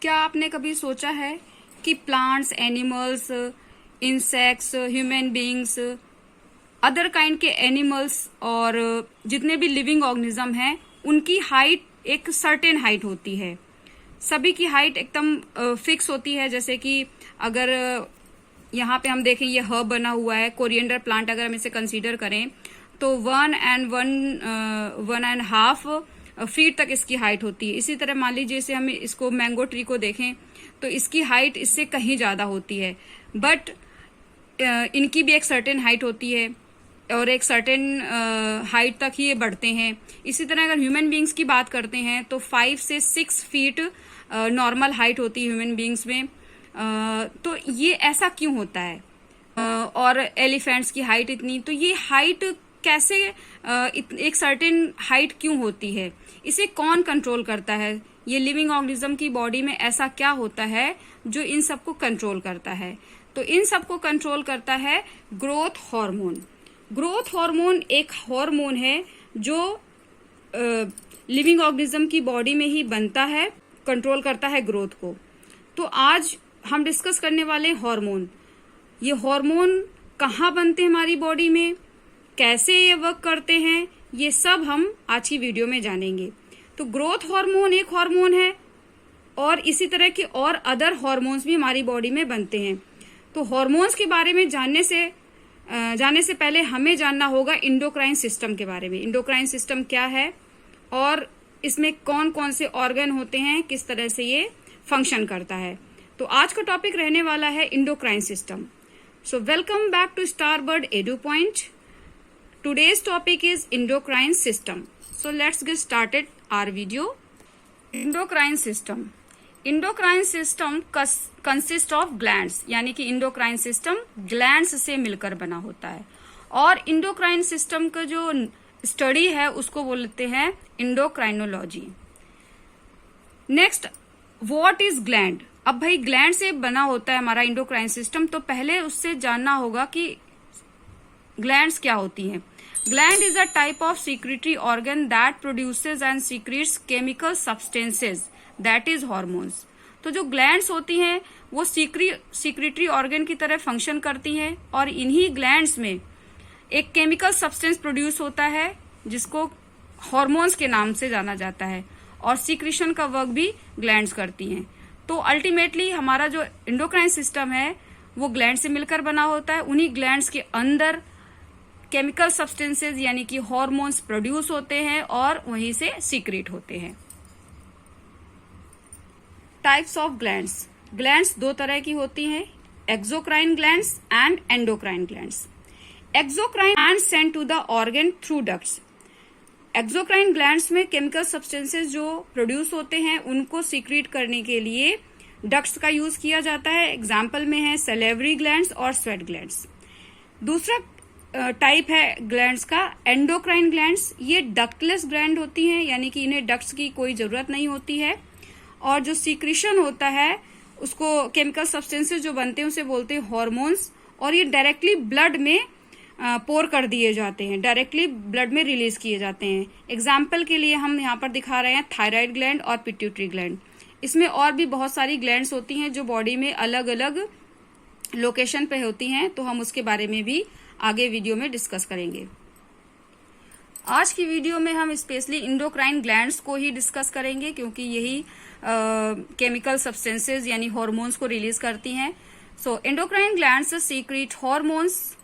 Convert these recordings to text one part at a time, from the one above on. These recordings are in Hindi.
क्या आपने कभी सोचा है कि plants, animals, insects, human beings, other kind के एनिमल्स और जितने भी लिविंग ऑर्गेनिज्म हैं उनकी हाइट एक सर्टेन हाइट होती है। सभी की हाइट एकदम फिक्स होती है। जैसे कि अगर यहाँ पे हम देखें, ये हर्ब बना हुआ है, कोरिएंडर प्लांट अगर हम इसे कंसीडर करें तो 1.5 फीट तक इसकी हाइट होती है। इसी तरह मान लीजिए इसे हम इसको मैंगो ट्री को देखें तो इसकी हाइट इससे कहीं ज्यादा होती है, बट इनकी भी एक सर्टेन हाइट होती है और एक सर्टेन हाइट तक ही ये बढ़ते हैं। इसी तरह अगर ह्यूमन बीइंग्स की बात करते हैं तो 5 से 6 फीट नॉर्मल हाइट होती है ह्यूमन बीइंग्स में। तो ये ऐसा क्यों होता है? और एलिफेंट्स की हाइट इतनी, तो ये हाइट कैसे एक सर्टेन हाइट क्यों होती है? इसे कौन कंट्रोल करता है? ये लिविंग ऑर्गेनिज्म की बॉडी में ऐसा क्या होता है जो इन सबको कंट्रोल करता है? तो इन सबको कंट्रोल करता है ग्रोथ हार्मोन। ग्रोथ हार्मोन एक हार्मोन है जो लिविंग ऑर्गेनिज्म की बॉडी में ही बनता है, कंट्रोल करता है ग्रोथ को। तो आज हम डिस्कस करने वाले हार्मोन, ये हार्मोन कहाँ बनते हैं हमारी बॉडी में, कैसे ये वर्क करते हैं, ये सब हम आज की वीडियो में जानेंगे। तो ग्रोथ हार्मोन एक हार्मोन है और इसी तरह के और अदर हार्मोन्स भी हमारी बॉडी में बनते हैं। तो हार्मोन्स के बारे में जानने से पहले हमें जानना होगा इंडोक्राइन सिस्टम के बारे में। इंडोक्राइन सिस्टम क्या है और इसमें कौन कौन से ऑर्गन होते हैं, किस तरह से ये फंक्शन करता है। तो आज का टॉपिक रहने वाला है endocrine system. So welcome back to Starbird Edu Point. Today's topic is endocrine system. So let's get started our video. Endocrine system. Endocrine system consists of glands, यानी कि endocrine system glands से मिलकर बना होता है। और endocrine system का जो स्टडी है उसको बोलते हैं endocrinology. Next, what is gland? अब भाई ग्लैंड से बना होता है हमारा इंडोक्राइन सिस्टम, तो पहले उससे जानना होगा कि ग्लैंड्स क्या होती हैं। Gland is a type of secretory organ that produces and secrets chemical substances that is hormones. तो जो ग्लैंड्स होती हैं वो सीक्रेटरी ऑर्गन की तरह फंक्शन करती हैं और इन्हीं ग्लैंड्स में एक केमिकल सब्सटेंस प्रोड्यूस होता है जिसको हार्मोन्स के नाम से जाना जाता है, और सीक्रेशन का वर्क भी ग्लैंड्स करती हैं। तो अल्टीमेटली हमारा जो इंडोक्राइन सिस्टम है वो ग्लैंड से मिलकर बना होता है। उन्हीं ग्लैंड्स के अंदर केमिकल सब्सटेंसेस यानी कि हार्मोन्स प्रोड्यूस होते हैं और वहीं से सीक्रेट होते हैं। Types of glands. ग्लैंड्स दो तरह की होती हैं, exocrine glands and endocrine glands. Exocrine glands send to the organ through ducts. Exocrine glands में केमिकल सब्सटेंसेस जो प्रोड्यूस होते हैं उनको सीक्रेट करने के लिए डक्ट्स का यूज किया जाता है। एग्जाम्पल में है सैलिवरी ग्लैंड्स और स्वेट ग्लैंड्स। दूसरा टाइप है ग्लैंड्स का एंडोक्राइन ग्लैंड्स। ये डक्टलेस ग्लैंड होती हैं, यानी कि इन्हें डक्ट्स की कोई जरूरत नहीं होती है, और जो सीक्रेशन होता है उसको केमिकल सब्सटेंसेस जो बनते हैं उसे बोलते हैं हार्मोन्स, और ये डायरेक्टली ब्लड में पोर कर दिए जाते हैं, डायरेक्टली ब्लड में रिलीज किए जाते हैं। एग्जाम्पल के लिए हम यहाँ पर दिखा रहे हैं थायराइड ग्लैंड और पिट्यूटरी ग्लैंड। इसमें और भी बहुत सारी ग्लैंड्स होती हैं जो बॉडी में अलग अलग लोकेशन पे होती हैं, तो हम उसके बारे में भी आगे वीडियो में डिस्कस करेंगे। आज की वीडियो में हम स्पेशली इंडोक्राइन ग्लैंड्स को ही डिस्कस करेंगे क्योंकि यही केमिकल सब्सटेंसेस यानी हार्मोन्स को रिलीज करती हैं। So endocrine glands secrete hormones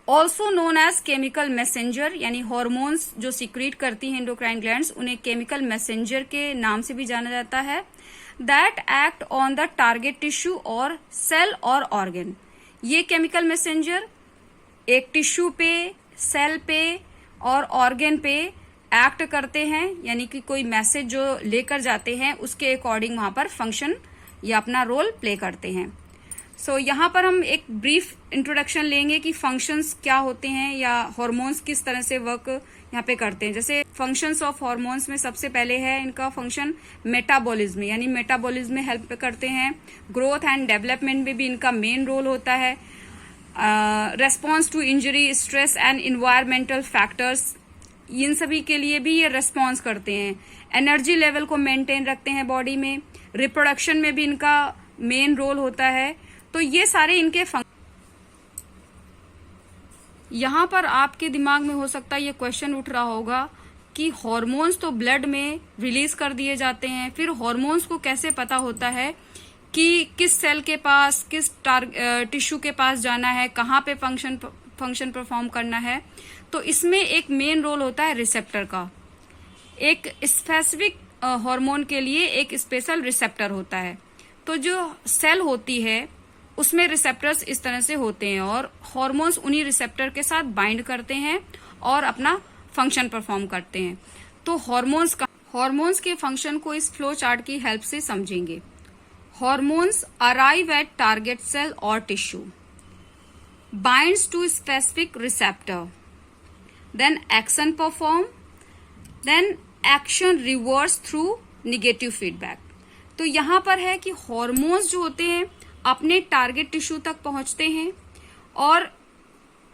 also known as chemical messenger, यानी हार्मोन्स जो सीक्रेट करती हैं इंडोक्राइन ग्लैंड्स उन्हें केमिकल मैसेंजर के नाम से भी जाना जाता है। That act on the target tissue और सेल और ऑर्गन। ये केमिकल मैसेंजर एक टिश्यू पे, सेल पे और ऑर्गन पे एक्ट करते हैं, यानी कि कोई मैसेज जो लेकर जाते हैं उसके अकॉर्डिंग वहां पर फंक्शन या अपना रोल प्ले करते हैं। सो यहाँ पर हम एक ब्रीफ इंट्रोडक्शन लेंगे कि फंक्शंस क्या होते हैं या हार्मोन्स किस तरह से वर्क यहाँ पे करते हैं। जैसे फंक्शंस ऑफ हार्मोन्स में सबसे पहले है इनका फंक्शन मेटाबॉलिज्म, यानी मेटाबॉलिज्म में हेल्प करते हैं। ग्रोथ एंड डेवलपमेंट में भी इनका मेन रोल होता है। Response to injury, stress and environmental factors, इन सभी के लिए भी ये रेस्पॉन्स करते हैं। एनर्जी लेवल को मेंटेन रखते हैं बॉडी में। रिप्रोडक्शन में भी इनका मेन रोल होता है। तो ये सारे इनके यहाँ पर आपके दिमाग में हो सकता है ये क्वेश्चन उठ रहा होगा कि हार्मोन्स तो ब्लड में रिलीज कर दिए जाते हैं, फिर हार्मोन्स को कैसे पता होता है कि किस सेल के पास, किस टिश्यू के पास जाना है, कहाँ पे फंक्शन परफॉर्म करना है। तो इसमें एक मेन रोल होता है रिसेप्टर का। एक स्पेसिफिक हार्मोन के लिए एक स्पेशल रिसेप्टर होता है। तो जो सेल होती है उसमें रिसेप्टर्स इस तरह से होते हैं और हार्मोन्स उन्हीं रिसेप्टर के साथ बाइंड करते हैं और अपना फंक्शन परफॉर्म करते हैं। तो हार्मोन्स के फंक्शन को इस फ्लो चार्ट की हेल्प से समझेंगे। Hormones arrive at target cell और tissue, binds to specific receptor, then action perform, then action reverse through negative feedback। तो यहाँ पर है कि हार्मोन्स जो होते हैं अपने टारगेट टिश्यू तक पहुंचते हैं और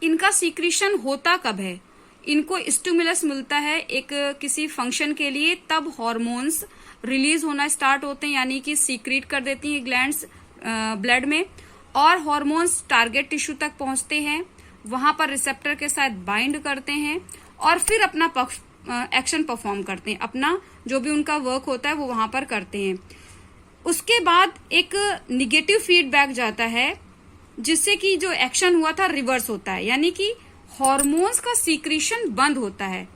इनका सीक्रेशन होता कब है, इनको स्टिमुलस मिलता है एक किसी फंक्शन के लिए, तब हार्मोन्स रिलीज होना स्टार्ट होते हैं, यानी कि सीक्रेट कर देती हैं ग्लैंड्स ब्लड में, और हार्मोन्स टारगेट टिश्यू तक पहुंचते हैं, वहां पर रिसेप्टर के साथ बाइंड करते हैं और फिर अपना एक्शन परफॉर्म करते हैं, अपना जो भी उनका वर्क होता है वो वहां पर करते हैं। उसके बाद एक निगेटिव फीडबैक जाता है जिससे कि जो एक्शन हुआ था रिवर्स होता है, यानी कि हार्मोन्स का सीक्रेशन बंद होता है।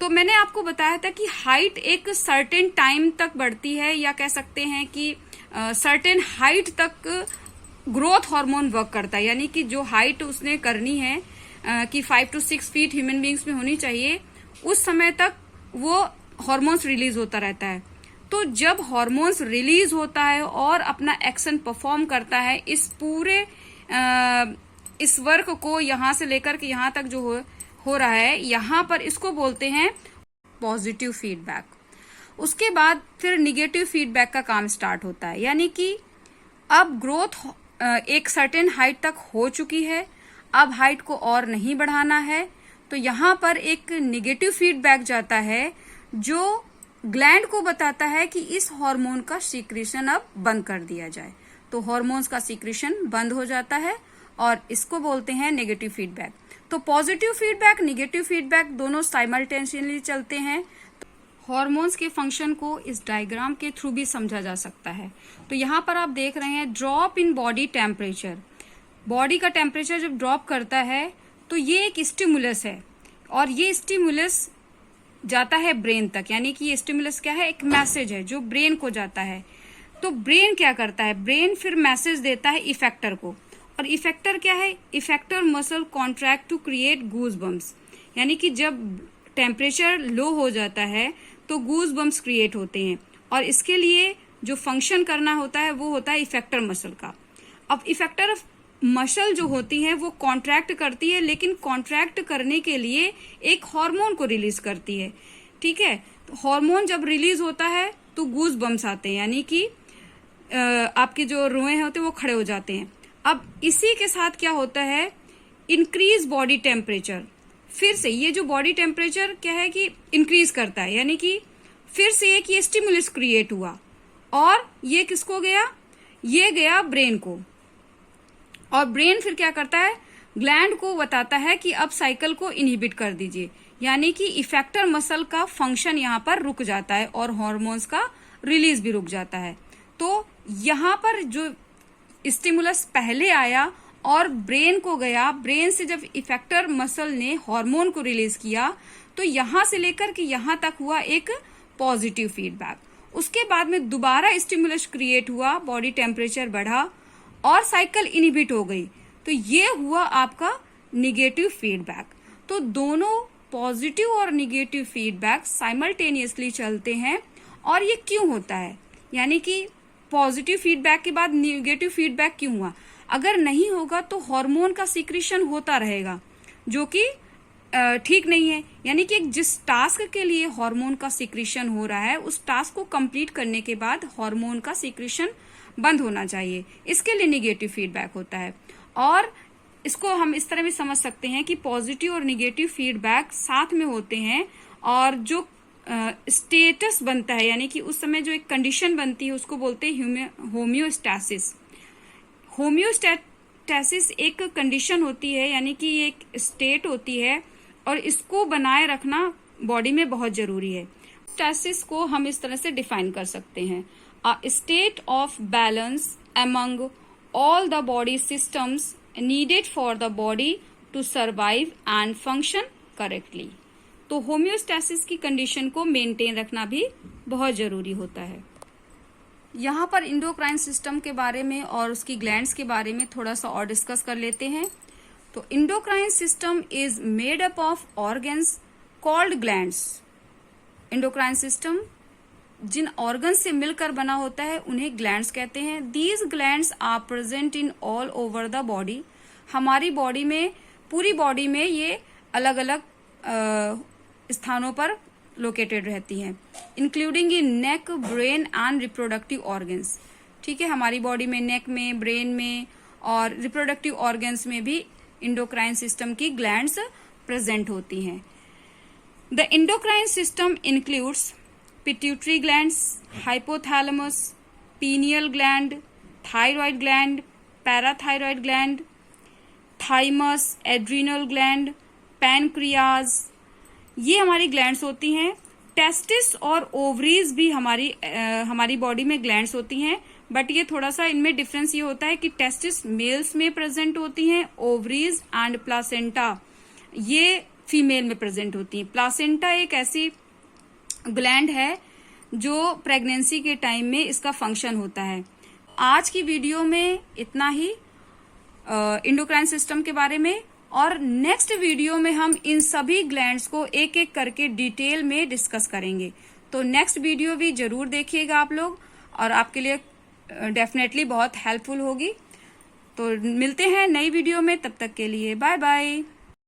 तो मैंने आपको बताया था कि हाइट एक सर्टेन टाइम तक बढ़ती है, या कह सकते हैं कि सर्टेन हाइट तक ग्रोथ हार्मोन वर्क करता है, यानी कि जो हाइट उसने करनी है कि 5 to 6 फीट ह्यूमन बींग्स में होनी चाहिए, उस समय तक वो हार्मोन्स रिलीज होता रहता है। तो जब हार्मोन्स रिलीज होता है और अपना एक्शन परफॉर्म करता है, इस पूरे इस वर्क को यहां से लेकर के यहां तक जो हो रहा है, यहां पर इसको बोलते हैं पॉजिटिव फीडबैक। उसके बाद फिर निगेटिव फीडबैक का काम स्टार्ट होता है, यानी कि अब ग्रोथ एक सर्टेन हाइट तक हो चुकी है, अब हाइट को और नहीं बढ़ाना है, तो यहां पर एक निगेटिव फीडबैक जाता है जो ग्लैंड को बताता है कि इस हार्मोन का सीक्रेशन अब बंद कर दिया जाए। तो हार्मोन्स का सीक्रेशन बंद हो जाता है और इसको बोलते हैं नेगेटिव फीडबैक। तो पॉजिटिव फीडबैक, नेगेटिव फीडबैक दोनों साइमल्टेनियसली चलते हैं। हार्मोन्स के फंक्शन को इस डायग्राम के थ्रू भी समझा जा सकता है। तो यहाँ पर आप देख रहे हैं drop in body temperature. Body का टेम्परेचर जब ड्रॉप करता है तो ये एक स्टिमुलस है और ये स्टिमुलस जाता है ब्रेन तक, यानी कि ये स्टिमुलस क्या है, एक मैसेज है जो ब्रेन को जाता है। तो ब्रेन क्या करता है, ब्रेन फिर मैसेज देता है इफेक्टर को, और इफेक्टर क्या है, effector muscle contract to create goose bumps, यानी कि जब टेम्परेचर लो हो जाता है तो गूज बम्स क्रिएट होते हैं, और इसके लिए जो फंक्शन करना होता है वो होता है इफेक्टर मसल का। अब इफेक्टर मसल जो होती है वो कॉन्ट्रैक्ट करती है, लेकिन कॉन्ट्रैक्ट करने के लिए एक हार्मोन को रिलीज करती है, ठीक है। तो हार्मोन जब रिलीज होता है तो गूज बम्स आते हैं, यानी कि आपके जो रोए होते हैं वो खड़े हो जाते हैं। अब इसी के साथ क्या होता है, इंक्रीज बॉडी टेम्परेचर, फिर से ये जो बॉडी टेम्परेचर क्या है कि इंक्रीज करता है, यानी कि फिर से एक ये स्टिमुलस क्रिएट हुआ, और ये किसको गया, ये गया ब्रेन को, और ब्रेन फिर क्या करता है, ग्लैंड को बताता है कि अब साइकिल को इनहिबिट कर दीजिए, यानी कि इफेक्टर मसल का फंक्शन यहाँ पर रुक जाता है और हार्मोन्स का रिलीज भी रुक जाता है। तो यहाँ पर जो स्टिमुलस पहले आया और ब्रेन को गया, ब्रेन से जब इफेक्टर मसल ने हार्मोन को रिलीज किया तो यहां से लेकर के यहां तक हुआ एक पॉजिटिव फीडबैक। उसके बाद में दोबारा स्टिमुलस क्रिएट हुआ, बॉडी टेम्परेचर बढ़ा और साइकिल इनहिबिट हो गई, तो ये हुआ आपका निगेटिव फीडबैक। तो दोनों पॉजिटिव और निगेटिव फीडबैक साइमल्टेनियसली चलते हैं। और ये क्यों होता है, यानी कि पॉजिटिव फीडबैक के बाद निगेटिव फीडबैक क्यों हुआ, अगर नहीं होगा तो हार्मोन का सीक्रेशन होता रहेगा जो कि ठीक नहीं है, यानी कि जिस टास्क के लिए हार्मोन का सीक्रेशन हो रहा है उस टास्क को कंप्लीट करने के बाद हार्मोन का सीक्रेशन बंद होना चाहिए, इसके लिए निगेटिव फीडबैक होता है। और इसको हम इस तरह भी समझ सकते हैं कि पॉजिटिव और निगेटिव फीडबैक साथ में होते हैं, और जो स्टेटस बनता है, यानी कि उस समय जो एक कंडीशन बनती है उसको बोलते हैं होम्योस्टैसिस। होम्योस्टैसिस एक कंडीशन होती है, यानी कि ये एक स्टेट होती है और इसको बनाए रखना बॉडी में बहुत जरूरी है। स्टैसिस को हम इस तरह से डिफाइन कर सकते हैं, a state of balance among all the body systems needed for the body to survive and function correctly. तो होम्योस्टैसिस की कंडीशन को मेंटेन रखना भी बहुत जरूरी होता है। यहाँ पर इंडोक्राइन सिस्टम के बारे में और उसकी ग्लैंड्स के बारे में थोड़ा सा और डिस्कस कर लेते हैं। तो endocrine system is made up of organs called glands. Endocrine system जिन ऑर्गन से मिलकर बना होता है उन्हें ग्लैंड्स कहते हैं। These glands are present in all over the body. हमारी बॉडी में, पूरी बॉडी में ये अलग अलग स्थानों पर लोकेटेड रहती हैं, including in neck, brain and reproductive organs. ठीक है, हमारी बॉडी में नेक में, ब्रेन में और रिप्रोडक्टिव ऑर्गन्स में भी इंडोक्राइन सिस्टम की ग्लैंड्स प्रेजेंट होती हैं। The endocrine system includes pituitary glands, hypothalamus, pineal gland, thyroid gland, parathyroid gland, thymus, adrenal gland, pancreas, ये हमारी ग्लैंड्स होती हैं। टेस्टिस और ओवरीज भी हमारी बॉडी में ग्लैंड्स होती हैं, बट ये थोड़ा सा इनमें डिफरेंस ये होता है कि टेस्टिस मेल्स में प्रेजेंट होती हैं, ओवरीज एंड प्लासेंटा ये फीमेल में प्रेजेंट होती हैं। प्लासेंटा एक ऐसी ग्लैंड है जो प्रेगनेंसी के टाइम में इसका फंक्शन होता है। आज की वीडियो में इतना ही इंडोक्राइन सिस्टम के बारे में, और नेक्स्ट वीडियो में हम इन सभी ग्लैंड्स को एक एक करके डिटेल में डिस्कस करेंगे। तो नेक्स्ट वीडियो भी जरूर देखिएगा आप लोग, और आपके लिए डेफिनेटली बहुत हेल्पफुल होगी। तो मिलते हैं नई वीडियो में, तब तक के लिए बाय बाय।